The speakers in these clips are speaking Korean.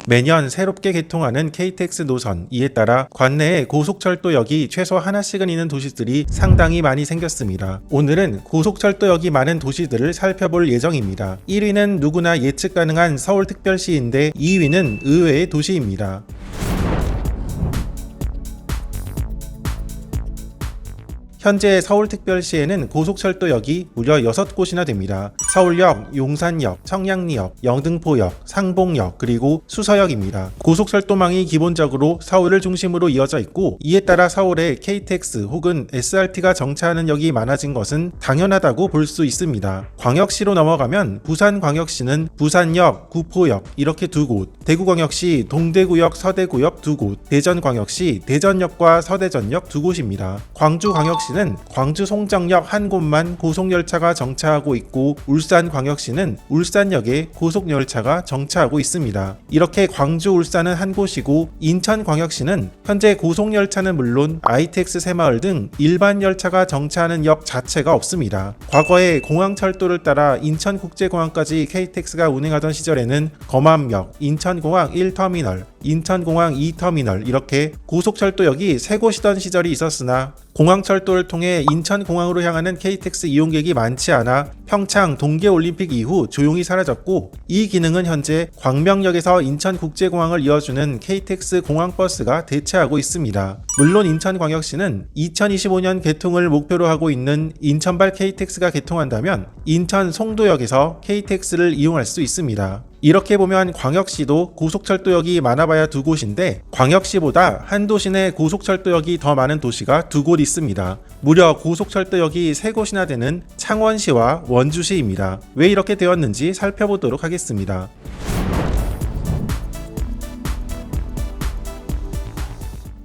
매년 새롭게 개통하는 KTX 노선, 이에 따라 관내에 고속철도역이 최소 하나씩은 있는 도시들이 상당히 많이 생겼습니다. 오늘은 고속철도역이 많은 도시들을 살펴볼 예정입니다. 1위는 누구나 예측 가능한 서울특별시인데 2위는 의외의 도시입니다. 현재 서울특별시에는 고속철도역이 무려 6곳이나 됩니다. 서울역, 용산역, 청량리역, 영등포역, 상봉역, 그리고 수서역입니다. 고속철도망이 기본적으로 서울을 중심으로 이어져 있고, 이에 따라 서울에 KTX 혹은 SRT가 정차하는 역이 많아진 것은 당연하다고 볼 수 있습니다. 광역시로 넘어가면 부산광역시는 부산역, 구포역 이렇게 2곳, 대구광역시 동대구역, 서대구역 2곳, 대전광역시 대전역과 서대전역 2곳입니다. 광주광역시 광주 송정역 한 곳만 고속열차가 정차하고 있고, 울산광역시는 울산역에 고속열차가 정차하고 있습니다. 이렇게 광주, 울산은 한 곳이고, 인천광역시는 현재 고속열차는 물론 ITX 새마을 등 일반 열차가 정차하는 역 자체가 없습니다. 과거에 공항철도를 따라 인천국제공항까지 KTX가 운행하던 시절에는 검암역, 인천공항 1터미널, 인천공항 2터미널 이렇게 고속철도역이 3곳이던 시절이 있었으나, 공항철도를 통해 인천공항으로 향하는 KTX 이용객이 많지 않아 평창 동계올림픽 이후 조용히 사라졌고, 이 기능은 현재 광명역에서 인천국제공항을 이어주는 KTX 공항버스가 대체하고 있습니다. 물론 인천광역시는 2025년 개통을 목표로 하고 있는 인천발 KTX가 개통한다면 인천 송도역에서 KTX를 이용할 수 있습니다. 이렇게 보면 광역시도 고속철도역이 많아봐야 2곳인데, 광역시보다 한 도시 내 고속철도역이 더 많은 도시가 2곳 있습니다. 무려 고속철도역이 3곳이나 되는 창원시와 원주시입니다. 왜 이렇게 되었는지 살펴보도록 하겠습니다.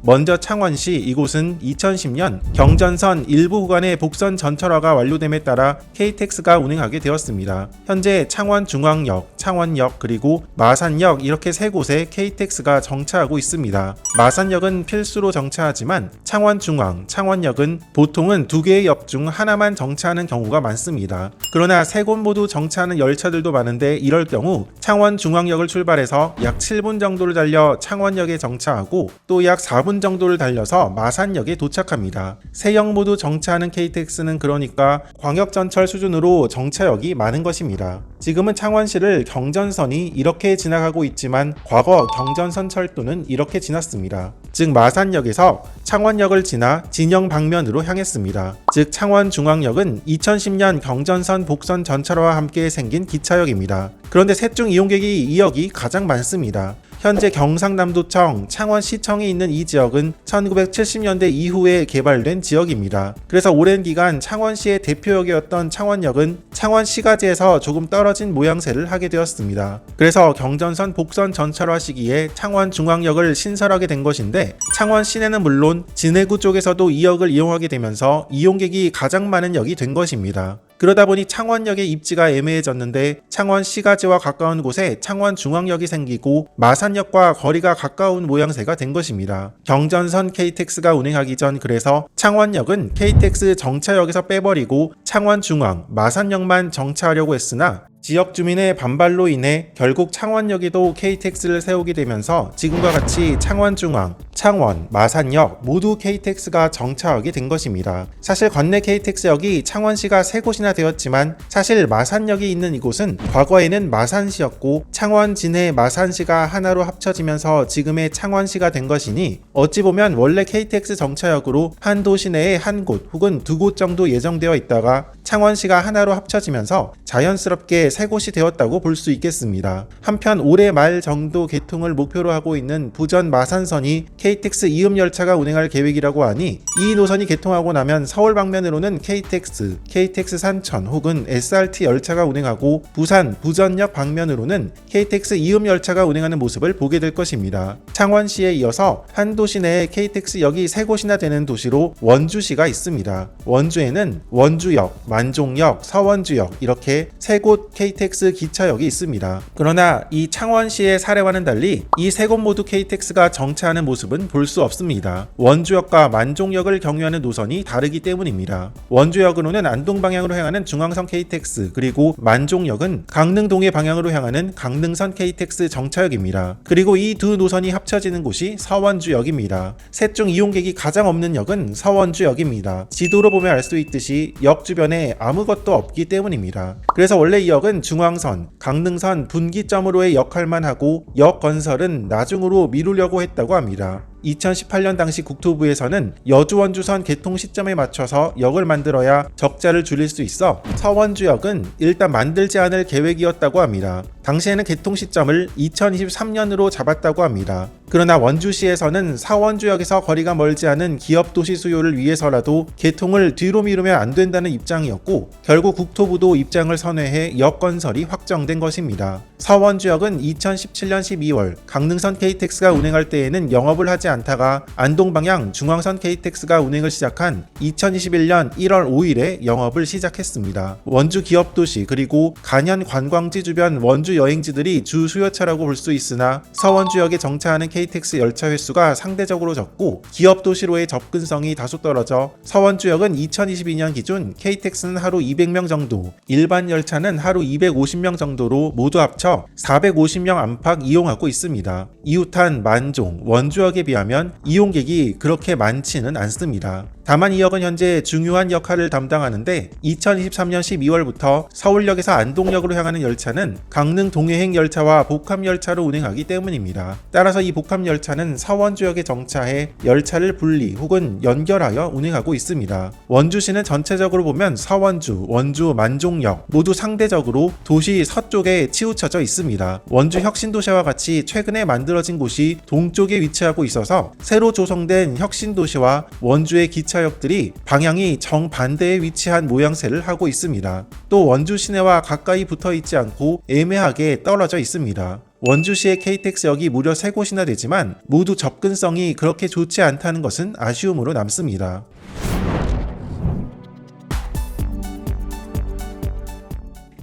먼저 창원시, 이곳은 2010년 경전선 일부 구간의 복선 전철화가 완료됨에 따라 KTX가 운행하게 되었습니다. 현재 창원중앙역, 창원역, 그리고 마산역 이렇게 3곳에 KTX가 정차하고 있습니다. 마산역은 필수로 정차하지만 창원중앙, 창원역은 보통은 2개의 역 중 하나만 정차하는 경우가 많습니다. 그러나 3곳 모두 정차하는 열차들도 많은데, 이럴 경우 창원중앙역을 출발해서 약 7분 정도를 달려 창원역에 정차하고 또 약 4분 정도를 달려서 마산역에 도착합니다. 3역 모두 정차하는 KTX는 그러니까 광역전철 수준으로 정차역이 많은 것입니다. 지금은 창원시를 경전선이 이렇게 지나가고 있지만, 과거 경전선 철도는 이렇게 지났습니다. 즉 마산역에서 창원역을 지나 진영 방면으로 향했습니다. 즉 창원중앙역은 2010년 경전선 복선 전철화와 함께 생긴 기차역입니다. 그런데 셋 중 이용객이 이 역이 가장 많습니다. 현재 경상남도청, 창원시청이 있는 이 지역은 1970년대 이후에 개발된 지역입니다. 그래서 오랜 기간 창원시의 대표역이었던 창원역은 창원시가지에서 조금 떨어진 모양새를 하게 되었습니다. 그래서 경전선 복선 전철화 시기에 창원중앙역을 신설하게 된 것인데, 창원 시내는 물론 진해구 쪽에서도 이 역을 이용하게 되면서 이용객이 가장 많은 역이 된 것입니다. 그러다 보니 창원역의 입지가 애매해졌는데, 창원시가지와 가까운 곳에 창원중앙역이 생기고 마산역과 거리가 가까운 모양새가 된 것입니다. 경전선 KTX가 운행하기 전 그래서 창원역은 KTX 정차역에서 빼버리고 창원중앙, 마산역만 정차하려고 했으나, 지역 주민의 반발로 인해 결국 창원역에도 KTX를 세우게 되면서 지금과 같이 창원중앙, 창원, 마산역 모두 KTX가 정차하게 된 것입니다. 사실 관내 KTX역이 창원시가 3곳이나 되었지만, 사실 마산역이 있는 이곳은 과거에는 마산시였고 창원, 진해, 마산시가 하나로 합쳐지면서 지금의 창원시가 된 것이니, 어찌 보면 원래 KTX 정차역으로 한 도시 내에 한 곳 혹은 2곳 정도 예정되어 있다가 창원시가 하나로 합쳐지면서 자연스럽게 3곳이 되었다고 볼 수 있겠습니다. 한편 올해 말 정도 개통을 목표로 하고 있는 부전 마산선이 KTX 이음열차가 운행할 계획이라고 하니, 이 노선이 개통하고 나면 서울 방면으로는 KTX 산천 혹은 SRT 열차가 운행하고, 부산, 부전역 방면으로는 KTX 이음열차가 운행하는 모습을 보게 될 것입니다. 창원시에 이어서 한 도시 내에 KTX역이 3곳이나 되는 도시로 원주시가 있습니다. 원주에는 원주역, 만종역, 서원주역 이렇게 3곳 KTX 기차역이 있습니다. 그러나 이 창원시의 사례와는 달리 이 3곳 모두 KTX가 정차하는 모습은 모습은 볼 수 없습니다. 원주역과 만종역을 경유하는 노선이 다르기 때문입니다. 원주역으로는 안동 방향으로 향하는 중앙선 KTX, 그리고 만종역은 강릉 동해 방향으로 향하는 강릉선 KTX 정차역입니다. 그리고 이 두 노선이 합쳐지는 곳이 서원주역입니다. 셋 중 이용객이 가장 없는 역은 서원주역입니다. 지도로 보면 알 수 있듯이 역 주변에 아무것도 없기 때문입니다. 그래서 원래 이 역은 중앙선, 강릉선 분기점으로의 역할만 하고 역 건설은 나중으로 미루려고 했다고 합니다. 2018년 당시 국토부에서는 여주원주선 개통 시점에 맞춰서 역을 만들어야 적자를 줄일 수 있어 서원주역은 일단 만들지 않을 계획이었다고 합니다. 당시에는 개통 시점을 2023년으로 잡았다고 합니다. 그러나 원주시에서는 서원주역에서 거리가 멀지 않은 기업도시 수요를 위해서라도 개통을 뒤로 미루면 안 된다는 입장이었고, 결국 국토부도 입장을 선회해 역 건설이 확정된 것입니다. 서원주역은 2017년 12월 강릉선 KTX가 운행할 때에는 영업을 하지 않다가 안동 방향 중앙선 KTX가 운행을 시작한 2021년 1월 5일에 영업을 시작했습니다. 원주 기업도시 그리고 간현 관광지 주변 원주 여행지들이 주 수요차라고 볼 수 있으나 서원주역에 정차하는 KTX 열차 횟수가 상대적으로 적고 기업도시로의 접근성이 다소 떨어져 서원주역은 2022년 기준 KTX는 하루 200명 정도, 일반 열차는 하루 250명 정도로 모두 합쳐 450명 안팎 이용하고 있습니다. 이웃한 만종, 원주역에 비하면 이용객이 그렇게 많지는 않습니다. 다만 이 역은 현재 중요한 역할을 담당하는데 2023년 12월부터 서울역에서 안동역으로 향하는 열차는 강릉 동해행 열차와 복합 열차로 운행하기 때문입니다. 따라서 이 복합 열차는 서원주역에 정차해 열차를 분리 혹은 연결하여 운행하고 있습니다. 원주시는 전체적으로 보면 서원주, 원주, 만종역 모두 상대적으로 도시 서쪽에 치우쳐져 있습니다. 원주 혁신도시와 같이 최근에 만들어진 곳이 동쪽에 위치하고 있어서 새로 조성된 혁신도시와 원주의 기차역들이 방향이 정반대에 위치한 모양새를 하고 있습니다. 또 원주 시내와 가까이 붙어 있지 않고 애매하게 떨어져 있습니다. 원주시의 KTX역이 무려 3곳이나 되지만 모두 접근성이 그렇게 좋지 않다는 것은 아쉬움으로 남습니다.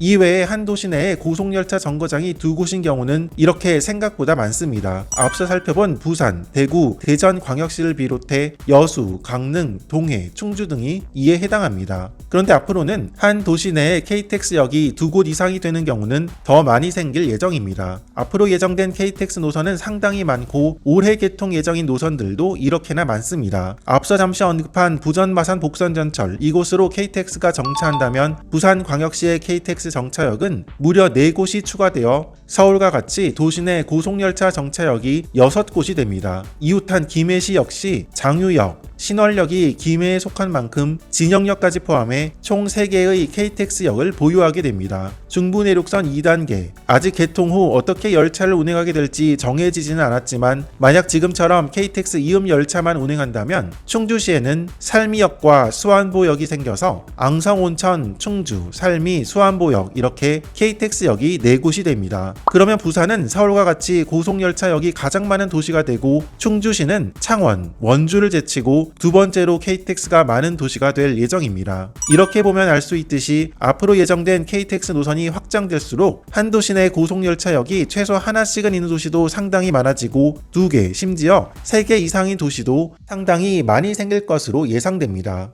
이외에 한 도시 내에 고속열차 정거장이 2곳인 경우는 이렇게 생각보다 많습니다. 앞서 살펴본 부산, 대구, 대전광역시를 비롯해 여수, 강릉, 동해, 충주 등이 이에 해당합니다. 그런데 앞으로는 한 도시 내에 KTX역이 2곳 이상이 되는 경우는 더 많이 생길 예정입니다. 앞으로 예정된 KTX 노선은 상당히 많고 올해 개통 예정인 노선들도 이렇게나 많습니다. 앞서 잠시 언급한 부전 마산 복선 전철, 이곳으로 KTX가 정차한다면 부산광역시의 KTX 정차역은 무려 4곳이 추가되어 서울과 같이 도시 내 고속열차 정차역이 6곳이 됩니다. 이웃한 김해시 역시 장유역, 신월역이 김해에 속한 만큼 진영역까지 포함해 총 3개의 KTX역을 보유하게 됩니다. 중부내륙선 2단계, 아직 개통 후 어떻게 열차를 운행하게 될지 정해지지는 않았지만 만약 지금처럼 KTX 이음 열차만 운행한다면 충주시에는 살미역과 수안보역이 생겨서 앙성온천, 충주, 살미, 수안보역 이렇게 KTX역이 4곳이 됩니다. 그러면 부산은 서울과 같이 고속열차역이 가장 많은 도시가 되고 충주시는 창원, 원주를 제치고 두 번째로 KTX가 많은 도시가 될 예정입니다. 이렇게 보면 알 수 있듯이 앞으로 예정된 KTX 노선이 확장될수록 한 도시 내 고속열차역이 최소 하나씩은 있는 도시도 상당히 많아지고 2개, 심지어 3개 이상인 도시도 상당히 많이 생길 것으로 예상됩니다.